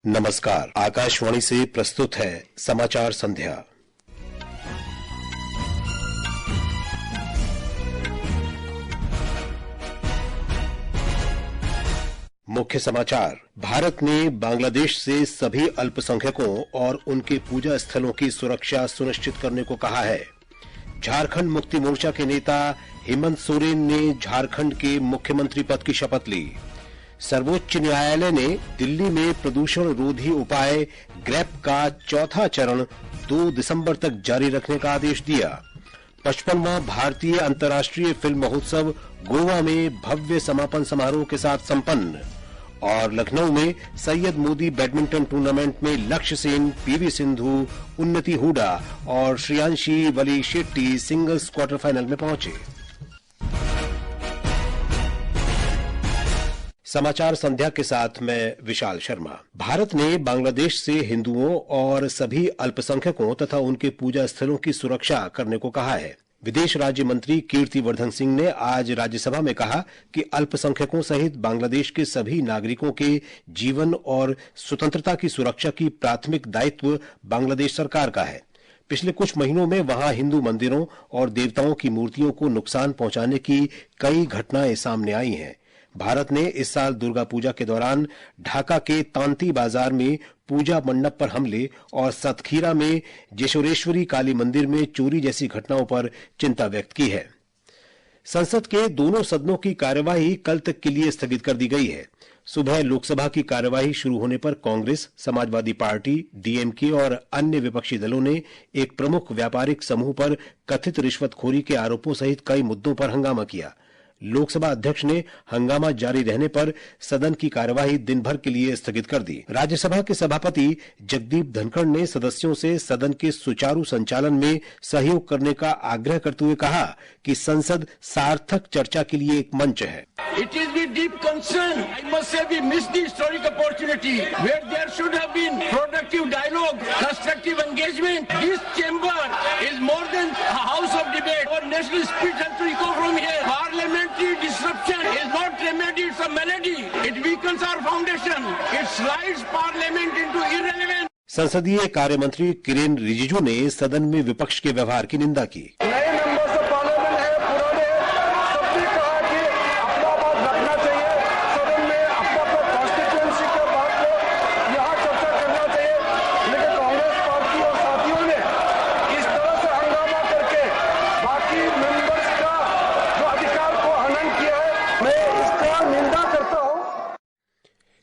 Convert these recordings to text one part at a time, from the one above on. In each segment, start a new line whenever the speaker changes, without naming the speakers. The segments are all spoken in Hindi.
नमस्कार, आकाशवाणी से प्रस्तुत है समाचार संध्या। मुख्य समाचार। भारत ने बांग्लादेश से सभी अल्पसंख्यकों और उनके पूजा स्थलों की सुरक्षा सुनिश्चित करने को कहा है। झारखंड मुक्ति मोर्चा के नेता हेमंत सोरेन ने झारखंड के मुख्यमंत्री पद की शपथ ली। सर्वोच्च न्यायालय ने दिल्ली में प्रदूषण रोधी उपाय ग्रैप का चौथा चरण 2 दिसंबर तक जारी रखने का आदेश दिया। 55वां भारतीय अंतर्राष्ट्रीय फिल्म महोत्सव गोवा में भव्य समापन समारोह के साथ संपन्न। और लखनऊ में सैयद मोदी बैडमिंटन टूर्नामेंट में लक्ष्य सेन, पीवी सिंधु, उन्नति हुडा और श्रेयांशी वली शेट्टी सिंगल्स क्वार्टर फाइनल में पहुंचे। समाचार संध्या के साथ मैं विशाल शर्मा। भारत ने बांग्लादेश से हिंदुओं और सभी अल्पसंख्यकों तथा उनके पूजा स्थलों की सुरक्षा करने को कहा है। विदेश राज्य मंत्री कीर्तिवर्धन सिंह ने आज राज्यसभा में कहा कि अल्पसंख्यकों सहित बांग्लादेश के सभी नागरिकों के जीवन और स्वतंत्रता की सुरक्षा की प्राथमिक दायित्व बांग्लादेश सरकार का है। पिछले कुछ महीनों में वहां हिंदू मंदिरों और देवताओं की मूर्तियों को नुकसान पहुंचाने की कई घटनाएं सामने आई हैं। भारत ने इस साल दुर्गा पूजा के दौरान ढाका के तांती बाजार में पूजा मंडप पर हमले और सतखीरा में जेशोरेश्वरी काली मंदिर में चोरी जैसी घटनाओं पर चिंता व्यक्त की है। संसद के दोनों सदनों की कार्यवाही कल तक के लिए स्थगित कर दी गई है। सुबह लोकसभा की कार्यवाही शुरू होने पर कांग्रेस, समाजवादी पार्टी, डीएमके और अन्य विपक्षी दलों ने एक प्रमुख व्यापारिक समूह पर कथित रिश्वतखोरी के आरोपों सहित कई मुद्दों पर हंगामा किया। लोकसभा अध्यक्ष ने हंगामा जारी रहने पर सदन की कार्यवाही दिन भर के लिए स्थगित कर दी। राज्यसभा के सभापति जगदीप धनखड़ ने सदस्यों से सदन के सुचारू संचालन में सहयोग करने का आग्रह करते हुए कहा कि संसद सार्थक चर्चा के लिए एक मंच है।
It is with deep concern, I must say, we missed the historic opportunity where there should have been productive dialogue, constructive engagement. This chamber is more than a house of debate. Our national spirit has to echo from here. Parliamentary disruption is not remedy, it's a malady. It weakens our foundation. It slides parliament into irrelevance.
संसदीय कार्य मंत्री किरेन रिजिजू ने सदन में विपक्ष के व्यवहार की निंदा की।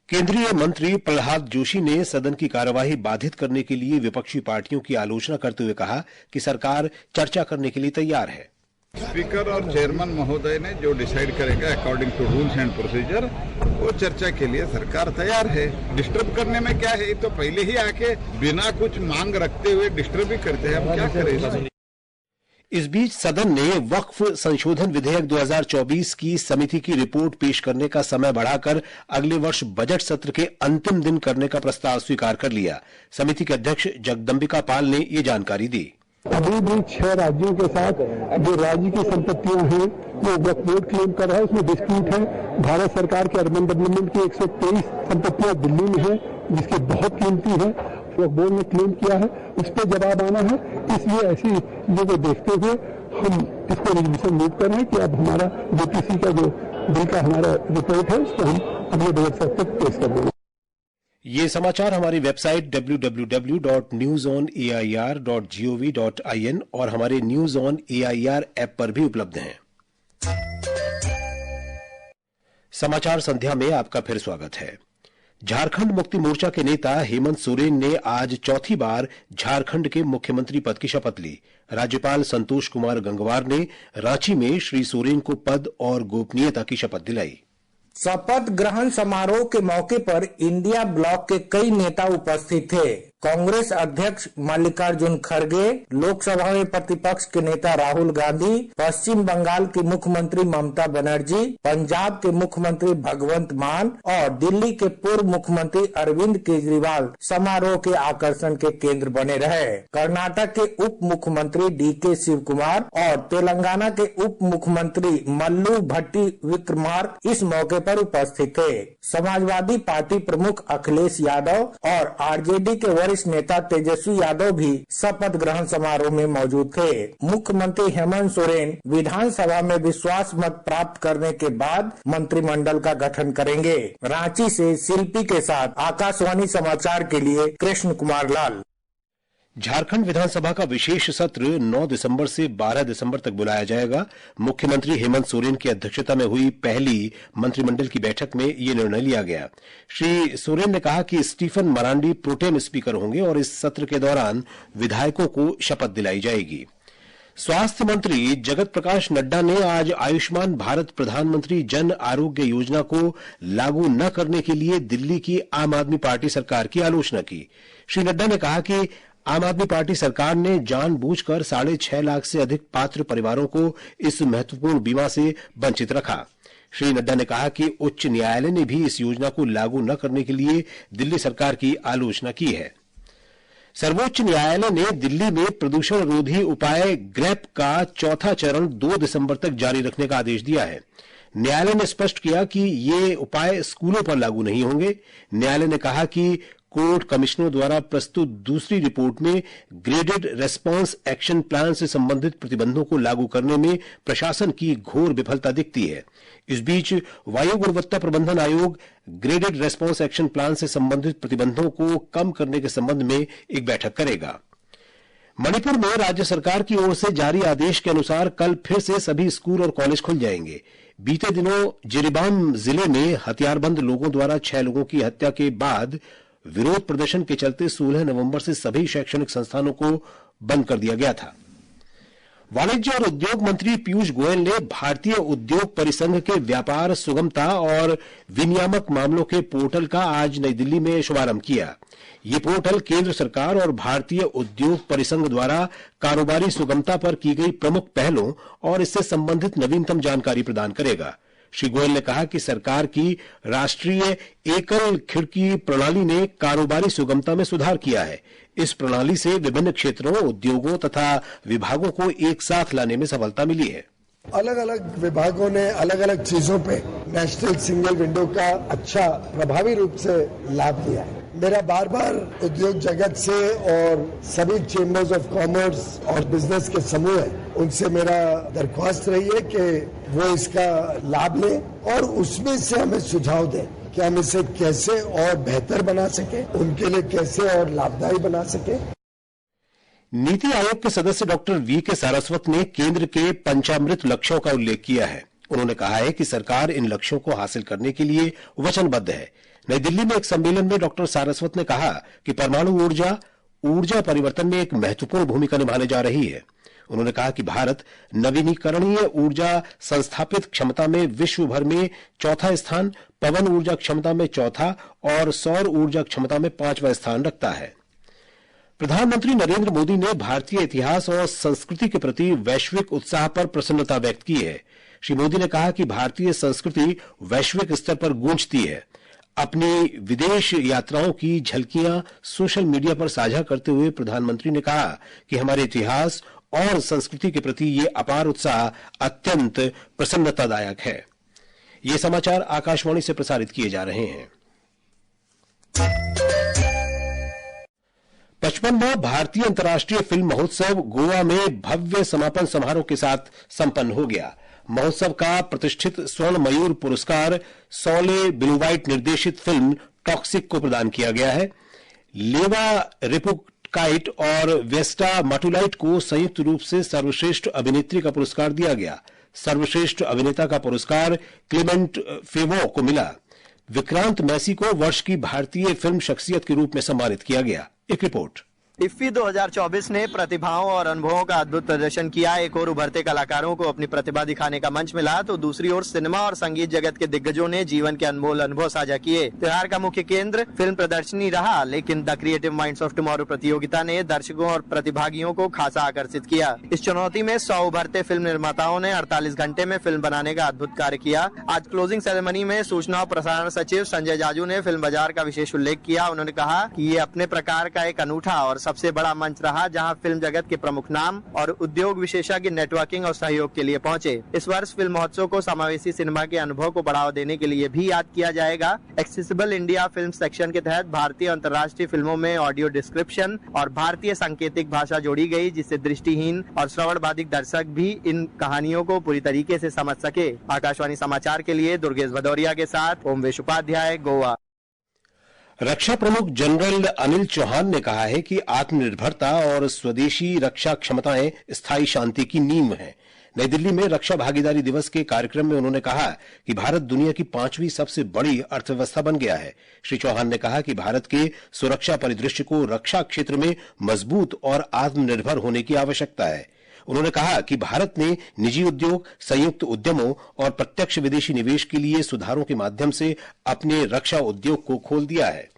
केंद्रीय मंत्री प्रहलाद जोशी ने सदन की कार्यवाही बाधित करने के लिए विपक्षी पार्टियों की आलोचना करते हुए कहा कि सरकार चर्चा करने के लिए तैयार है।
स्पीकर और चेयरमैन महोदय ने जो डिसाइड करेगा according to rules and procedure, वो चर्चा के लिए सरकार तैयार है। डिस्टर्ब करने में क्या है, तो पहले ही आके बिना कुछ मांग रखते हुए डिस्टर्ब भी करते हैं, हम क्या करें।
इस बीच सदन ने वक्फ संशोधन विधेयक 2024 की समिति की रिपोर्ट पेश करने का समय बढ़ाकर अगले वर्ष बजट सत्र के अंतिम दिन करने का प्रस्ताव स्वीकार कर लिया। समिति के अध्यक्ष जगदम्बिका पाल ने ये जानकारी दी।
अभी भी 6 राज्यों के साथ जो राज्य की संपत्तियां हैं वो वक्फ बोर्ड क्लेम कर रहा है, उसमें डिस्प्यूट है। भारत सरकार के अर्बन डेवलपमेंट की 123 संपत्तियां दिल्ली में है जिसकी बहुत कीमती है, वक्फ बोर्ड ने क्लेम किया है, उस पर जवाब आना है। इसलिए ऐसी चीजों को देखते हुए हम इसको रेजोल्यूशन मूव कर रहे हैं कि अब हमारा जेपीसी का जो बिल का हमारा रिपोर्ट है उसको हम अगले बजट सत्र तक पेश कर देंगे।
ये समाचार हमारी वेबसाइट www.newsonair.gov.in और हमारे न्यूज ऑन एआईआर ऐप पर भी उपलब्ध हैं। समाचार संध्या में आपका फिर स्वागत है। झारखंड मुक्ति मोर्चा के नेता हेमंत सोरेन ने आज चौथी बार झारखंड के मुख्यमंत्री पद की शपथ ली। राज्यपाल संतोष कुमार गंगवार ने रांची में श्री सोरेन को पद और गोपनीयता की शपथ दिलाई।
शपथ ग्रहण समारोह के मौके पर इंडिया ब्लॉक के कई नेता उपस्थित थे। कांग्रेस अध्यक्ष मल्लिकार्जुन खड़गे, लोकसभा में प्रतिपक्ष के नेता राहुल गांधी, पश्चिम बंगाल की मुख्यमंत्री ममता बनर्जी, पंजाब के मुख्यमंत्री भगवंत मान और दिल्ली के पूर्व मुख्यमंत्री अरविंद केजरीवाल समारोह के आकर्षण के केंद्र बने रहे। कर्नाटक के उप मुख्यमंत्री डीके शिव कुमार और तेलंगाना के उप मुख्यमंत्री मल्लू भट्टी विक्रमार्क इस मौके पर उपस्थित थे। समाजवादी पार्टी प्रमुख अखिलेश यादव और आरजेडी के वरिष्ठ नेता तेजस्वी यादव भी शपथ ग्रहण समारोह में मौजूद थे। मुख्यमंत्री हेमंत सोरेन विधानसभा में विश्वास मत प्राप्त करने के बाद मंत्रिमंडल का गठन करेंगे। रांची से शिल्पी के साथ आकाशवाणी समाचार के लिए कृष्ण कुमार लाल।
झारखंड विधानसभा का विशेष सत्र 9 दिसंबर से 12 दिसंबर तक बुलाया जाएगा। मुख्यमंत्री हेमंत सोरेन की अध्यक्षता में हुई पहली मंत्रिमंडल की बैठक में यह निर्णय लिया गया। श्री सोरेन ने कहा कि स्टीफन मरांडी प्रोटेम स्पीकर होंगे और इस सत्र के दौरान विधायकों को शपथ दिलाई जाएगी। स्वास्थ्य मंत्री जगत प्रकाश नड्डा ने आज आयुष्मान भारत प्रधानमंत्री जन आरोग्य योजना को लागू न करने के लिए दिल्ली की आम आदमी पार्टी सरकार की आलोचना की। श्री नड्डा ने कहा कि आम आदमी पार्टी सरकार ने जानबूझकर 6.5 लाख से अधिक पात्र परिवारों को इस महत्वपूर्ण बीमा से वंचित रखा। श्री नड्डा ने कहा कि उच्च न्यायालय ने भी इस योजना को लागू न करने के लिए दिल्ली सरकार की आलोचना की है। सर्वोच्च न्यायालय ने दिल्ली में प्रदूषण रोधी उपाय ग्रैप का चौथा चरण 2 दिसंबर तक जारी रखने का आदेश दिया है। न्यायालय ने स्पष्ट किया कि ये उपाय स्कूलों पर लागू नहीं होंगे। न्यायालय ने कहा कि कोर्ट कमिश्नरों द्वारा प्रस्तुत दूसरी रिपोर्ट में ग्रेडेड रेस्पॉन्स एक्शन प्लान से संबंधित प्रतिबंधों को लागू करने में प्रशासन की घोर विफलता दिखती है। इस बीच वायु गुणवत्ता प्रबंधन आयोग ग्रेडेड रेस्पॉन्स एक्शन प्लान से संबंधित प्रतिबंधों को कम करने के संबंध में एक बैठक करेगा। मणिपुर में राज्य सरकार की ओर से जारी आदेश के अनुसार कल फिर से सभी स्कूल और कॉलेज खुल जाएंगे। बीते दिनों जिरीबाम जिले में हथियारबंद लोगों द्वारा 6 लोगों की हत्या के बाद विरोध प्रदर्शन के चलते 16 नवंबर से सभी शैक्षणिक संस्थानों को बंद कर दिया गया था। वाणिज्य और उद्योग मंत्री पीयूष गोयल ने भारतीय उद्योग परिसंघ के व्यापार सुगमता और विनियामक मामलों के पोर्टल का आज नई दिल्ली में शुभारंभ किया। ये पोर्टल केंद्र सरकार और भारतीय उद्योग परिसंघ द्वारा कारोबारी सुगमता पर की गई प्रमुख पहलों और इससे संबंधित नवीनतम जानकारी प्रदान करेगा। श्री गोयल ने कहा कि सरकार की राष्ट्रीय एकल खिड़की प्रणाली ने कारोबारी सुगमता में सुधार किया है। इस प्रणाली से विभिन्न क्षेत्रों, उद्योगों तथा विभागों को एक साथ लाने में सफलता मिली है।
अलग अलग विभागों ने अलग अलग चीजों पे नेशनल सिंगल विंडो का अच्छा प्रभावी रूप से लाभ लिया है। मेरा बार बार उद्योग जगत से और सभी चेंबर्स ऑफ कॉमर्स और बिजनेस के समूह है उनसे मेरा दरख्वास्त रही है कि वो इसका लाभ लें और उसमें से हमें सुझाव दें कि हम इसे कैसे और बेहतर बना सके, उनके लिए कैसे और लाभदायी बना सके।
नीति आयोग के सदस्य डॉक्टर वीके सारस्वत ने केंद्र के पंचामृत लक्ष्यों का उल्लेख किया है। उन्होंने कहा है कि सरकार इन लक्ष्यों को हासिल करने के लिए वचनबद्ध है। नई दिल्ली में एक सम्मेलन में डॉक्टर सारस्वत ने कहा कि परमाणु ऊर्जा परिवर्तन में एक महत्वपूर्ण भूमिका निभाने जा रही है। उन्होंने कहा कि भारत नवीनीकरणीय ऊर्जा संस्थापित क्षमता में विश्व भर में चौथा स्थान, पवन ऊर्जा क्षमता में चौथा और सौर ऊर्जा क्षमता में 5वां स्थान रखता है। प्रधानमंत्री नरेंद्र मोदी ने भारतीय इतिहास और संस्कृति के प्रति वैश्विक उत्साह पर प्रसन्नता व्यक्त की है। श्री मोदी ने कहा कि भारतीय संस्कृति वैश्विक स्तर पर गूंजती है। अपनी विदेश यात्राओं की झलकियां सोशल मीडिया पर साझा करते हुए प्रधानमंत्री ने कहा कि हमारे इतिहास और संस्कृति के प्रति ये अपार उत्साह अत्यंत प्रसन्नतादायक है। ये समाचार आकाशवाणी से प्रसारित किए जा रहे हैं। 55वां भारतीय अंतर्राष्ट्रीय फिल्म महोत्सव गोवा में भव्य समापन समारोह के साथ संपन्न हो गया। महोत्सव का प्रतिष्ठित स्वर्ण मयूर पुरस्कार सौले बिलुवाइट निर्देशित फिल्म टॉक्सिक को प्रदान किया गया है। लेवा रेपुकाइट और वेस्टा माटुलाइट को संयुक्त रूप से सर्वश्रेष्ठ अभिनेत्री का पुरस्कार दिया गया। सर्वश्रेष्ठ अभिनेता का पुरस्कार क्लेमेंट फेवो को मिला। विक्रांत मैसी को वर्ष की भारतीय फिल्म शख्सियत के रूप में सम्मानित किया गया। एक रिपोर्ट।
इफ्फी 2024 ने प्रतिभाओं और अनुभवों का अद्भुत प्रदर्शन किया। एक और उभरते कलाकारों को अपनी प्रतिभा दिखाने का मंच मिला, तो दूसरी ओर सिनेमा और संगीत जगत के दिग्गजों ने जीवन के अनमोल अनुभव साझा किए। त्योहार का मुख्य केंद्र फिल्म प्रदर्शनी रहा, लेकिन the creative minds of tomorrow प्रतियोगिता ने दर्शकों और प्रतिभागियों को खासा आकर्षित किया। इस चुनौती में 100 उभरते फिल्म निर्माताओं ने 48 घंटे में फिल्म बनाने का अद्भुत कार्य किया। आज क्लोजिंग सेरेमनी में सूचना और प्रसारण सचिव संजय जाजू ने फिल्म बाजार का विशेष उल्लेख किया। उन्होंने कहा कि ये अपने प्रकार का एक अनूठा और सबसे बड़ा मंच रहा, जहां फिल्म जगत के प्रमुख नाम और उद्योग विशेषज्ञ नेटवर्किंग और सहयोग के लिए पहुंचे। इस वर्ष फिल्म महोत्सव को समावेशी सिनेमा के अनुभव को बढ़ावा देने के लिए भी याद किया जाएगा। एक्सेसिबल इंडिया फिल्म सेक्शन के तहत भारतीय और अंतर्राष्ट्रीय फिल्मों में ऑडियो डिस्क्रिप्शन और भारतीय सांकेतिक भाषा जोड़ी गई, जिससे दृष्टिहीन और श्रवण बाधिक दर्शक भी इन कहानियों को पूरी तरीके से समझ सके। आकाशवाणी समाचार के लिए दुर्गेश भदौरिया के साथ ओमवेश उपाध्याय, गोवा।
रक्षा प्रमुख जनरल अनिल चौहान ने कहा है कि आत्मनिर्भरता और स्वदेशी रक्षा क्षमताएं स्थायी शांति की नींव हैं। नई दिल्ली में रक्षा भागीदारी दिवस के कार्यक्रम में उन्होंने कहा कि भारत दुनिया की 5वीं सबसे बड़ी अर्थव्यवस्था बन गया है। श्री चौहान ने कहा कि भारत के सुरक्षा परिदृश्य को रक्षा क्षेत्र में मजबूत और आत्मनिर्भर होने की आवश्यकता है। उन्होंने कहा कि भारत ने निजी उद्योग, संयुक्त उद्यमों और प्रत्यक्ष विदेशी निवेश के लिए सुधारों के माध्यम से अपने रक्षा उद्योग को खोल दिया है।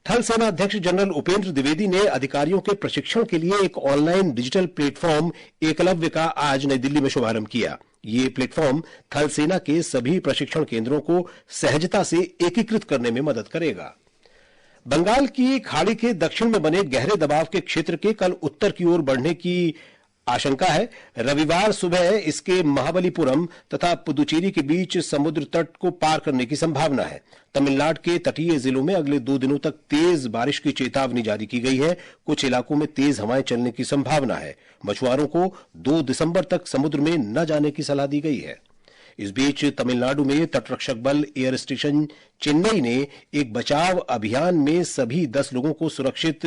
थल सेना अध्यक्ष जनरल उपेंद्र द्विवेदी ने अधिकारियों के प्रशिक्षण के लिए एक ऑनलाइन डिजिटल प्लेटफॉर्म एकलव्य का आज नई दिल्ली में शुभारंभ किया। ये प्लेटफॉर्म थल सेना के सभी प्रशिक्षण केंद्रों को सहजता से एकीकृत करने में मदद करेगा। बंगाल की खाड़ी के दक्षिण में बने गहरे दबाव के क्षेत्र के कल उत्तर की ओर बढ़ने की आशंका है। रविवार सुबह इसके महाबलीपुरम तथा पुदुचेरी के बीच समुद्र तट को पार करने की संभावना है। तमिलनाडु के तटीय जिलों में अगले 2 दिनों तक तेज बारिश की चेतावनी जारी की गई है। कुछ इलाकों में तेज हवाएं चलने की संभावना है। मछुआरों को 2 दिसंबर तक समुद्र में न जाने की सलाह दी गई है। इस बीच तमिलनाडु में तटरक्षक बल एयर स्टेशन चेन्नई ने एक बचाव अभियान में सभी 10 लोगों को सुरक्षित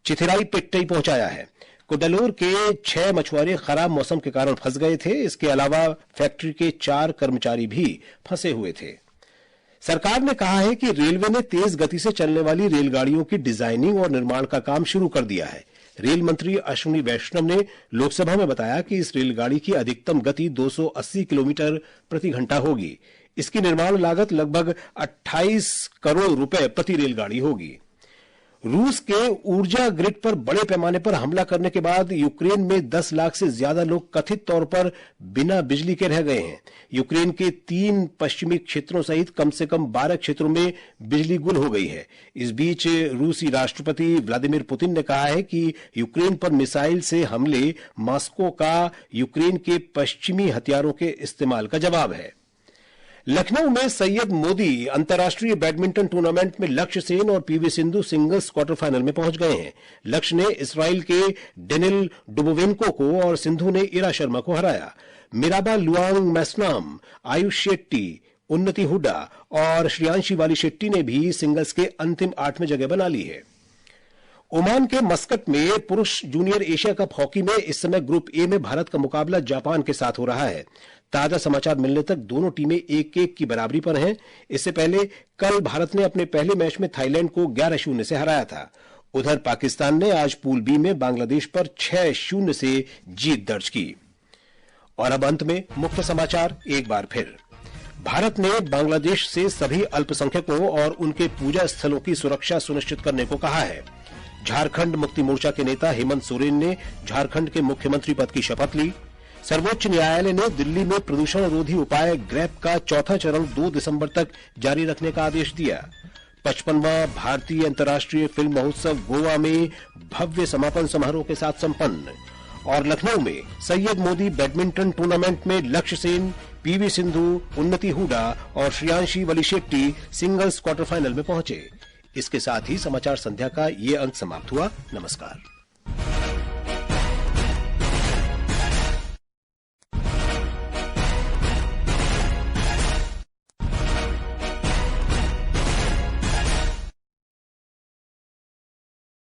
चिथिराईपेट्टई पहुंचाया है। कुड्डलूर के 6 मछुआरे खराब मौसम के कारण फंस गए थे। इसके अलावा फैक्ट्री के 4 कर्मचारी भी फंसे हुए थे। सरकार ने कहा है कि रेलवे ने तेज गति से चलने वाली रेलगाड़ियों की डिजाइनिंग और निर्माण का काम शुरू कर दिया है। रेल मंत्री अश्विनी वैष्णव ने लोकसभा में बताया कि इस रेलगाड़ी की अधिकतम गति 280 किलोमीटर प्रति घंटा होगी। इसकी निर्माण लागत लगभग 28 करोड़ रुपए प्रति रेलगाड़ी होगी। रूस के ऊर्जा ग्रिड पर बड़े पैमाने पर हमला करने के बाद यूक्रेन में 10 लाख से ज्यादा लोग कथित तौर पर बिना बिजली के रह गए हैं। यूक्रेन के 3 पश्चिमी क्षेत्रों सहित कम से कम 12 क्षेत्रों में बिजली गुल हो गई है। इस बीच रूसी राष्ट्रपति व्लादिमीर पुतिन ने कहा है कि यूक्रेन पर मिसाइल से हमले मॉस्को का यूक्रेन के पश्चिमी हथियारों के इस्तेमाल का जवाब है। लखनऊ में सैयद मोदी अंतर्राष्ट्रीय बैडमिंटन टूर्नामेंट में लक्ष्य सेन और PV Sindhu singles quarter final में पहुंच गए हैं। लक्ष्य ने इसराइल के डेनिल डुबोवेंको को और सिंधु ने इरा शर्मा को हराया। मिराबा लुआंग मैस्नाम, आयुष शेट्टी, उन्नति हुड्डा और श्रेयांशी वाली शेट्टी ने भी सिंगल्स के अंतिम 8 में जगह बना ली है। ओमान के मस्कट में पुरुष जूनियर एशिया कप हॉकी में इस समय ग्रुप ए में भारत का मुकाबला जापान के साथ हो रहा है। ताजा समाचार मिलने तक दोनों टीमें 1-1 की बराबरी पर हैं। इससे पहले कल भारत ने अपने पहले मैच में थाईलैंड को 11-0 से हराया था। उधर पाकिस्तान ने आज पूल बी में बांग्लादेश पर 6-0 से जीत दर्ज की। और अब अंत में मुख्य समाचार एक बार फिर। भारत ने बांग्लादेश से सभी अल्पसंख्यकों और उनके पूजा स्थलों की सुरक्षा सुनिश्चित करने को कहा है। झारखंड मुक्ति मोर्चा के नेता हेमंत सोरेन ने झारखंड के मुख्यमंत्री पद की शपथ ली। सर्वोच्च न्यायालय ने दिल्ली में प्रदूषण रोधी उपाय ग्रैप का 4था चरण 2 दिसंबर तक जारी रखने का आदेश दिया। 55वां भारतीय अंतर्राष्ट्रीय फिल्म महोत्सव गोवा में भव्य समापन समारोह के साथ संपन्न। और लखनऊ में सैयद मोदी बैडमिंटन टूर्नामेंट में लक्ष्य सेन, पीवी सिंधु, उन्नति हुड्डा और श्रेयांशी वली शेट्टी सिंगल्स क्वार्टर फाइनल में पहुंचे। इसके साथ ही समाचार संध्या का ये अंक समाप्त हुआ। नमस्कार।